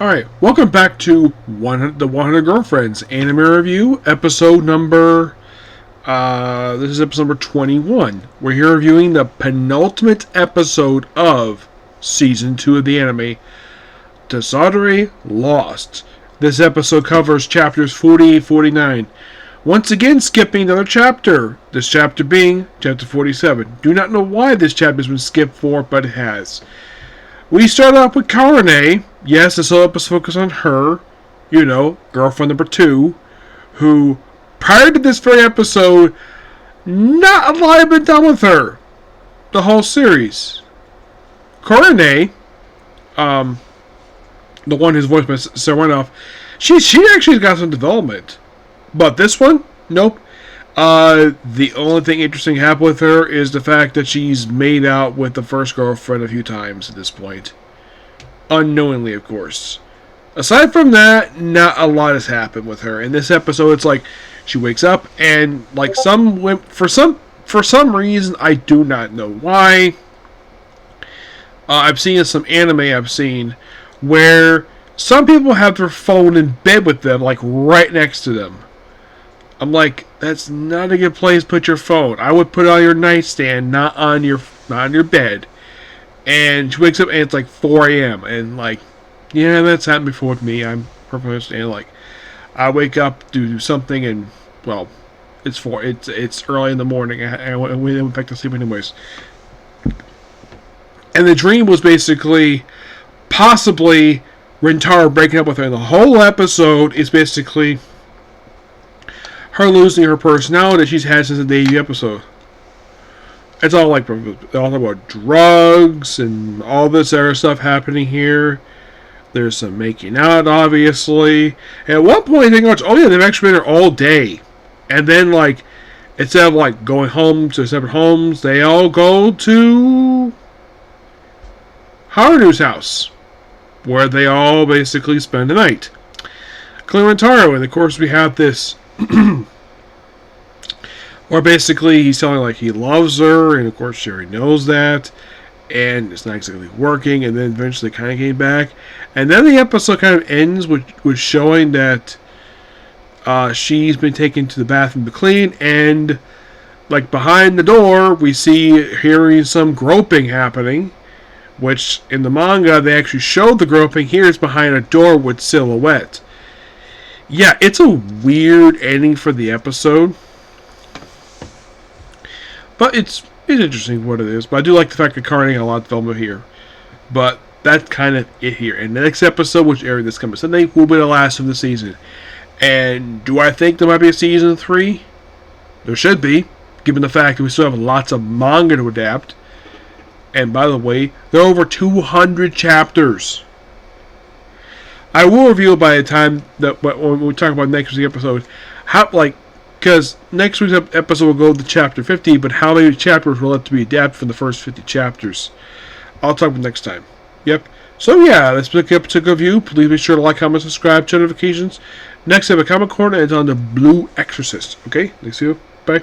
Alright, welcome back to the 100 Girlfriends Anime Review, episode number, this is episode number 21. We're here reviewing the penultimate episode of Season 2 of the anime, Tsundere Lost. This episode covers chapters 48-49. Once again, skipping another chapter. This chapter being chapter 47. Do not know why this chapter has been skipped for, but it has. We start off with Karane. Yes, this whole episode focuses on her, girlfriend number 2, who, prior to this very episode, not a lot had been done with her. The whole series. Karane, the one whose voice by Sarah went off, she actually got some development. But this one, nope. The only thing interesting happened with her is the fact that she's made out with the first girlfriend a few times at this point. Unknowingly, of course. Aside from that, not a lot has happened with her. In this episode, it's like she wakes up and like for some reason, I do not know why. I've seen some anime where some people have their phone in bed with them, like right next to them. I'm like, that's not a good place to put your phone. I would put it on your nightstand, not on your bed. And she wakes up and it's like 4 a.m. And like, yeah, that's happened before with me. I'm perfectly understand. Like, I wake up to do something and, well, it's early in the morning. And we went back to sleep anyways. And the dream was basically possibly Rintaro breaking up with her. And the whole episode is basically her losing her personality that she's had since the debut episode. It's all like all about drugs and all this other stuff happening here. There's some making out, obviously. At one point, they go, oh yeah, they've actually been there all day. And then, like, instead of like going home to separate homes, they all go to Haru's house, where they all basically spend the night. Including Rintaro, and of course we have this or basically he's telling like he loves her, and of course Sherry knows that, and it's not exactly working, and then eventually kind of came back, and then the episode kind of ends with showing that she's been taken to the bathroom to clean, and like behind the door we see hearing some groping happening, which in the manga they actually showed the groping. Here it's behind a door with silhouette. Yeah, it's a weird ending for the episode. But it's interesting what it is. But I do like the fact that Karane had a lot of development here. But that's kind of it here. And the next episode, which airing this coming Sunday, will be the last of the season. And do I think there might be a season 3? There should be, given the fact that we still have lots of manga to adapt. And by the way, there are over 200 chapters. I will review by the time that when we talk about next week's episode, because next week's episode will go to chapter 50, but how many chapters will have to be adapted from the first 50 chapters? I'll talk about next time. Yep. So yeah, let's pick up a review. Please be sure to like, comment, subscribe, turn notifications. Next, I have a comment corner, and it's on the Blue Exorcist. Okay, thanks you. Bye.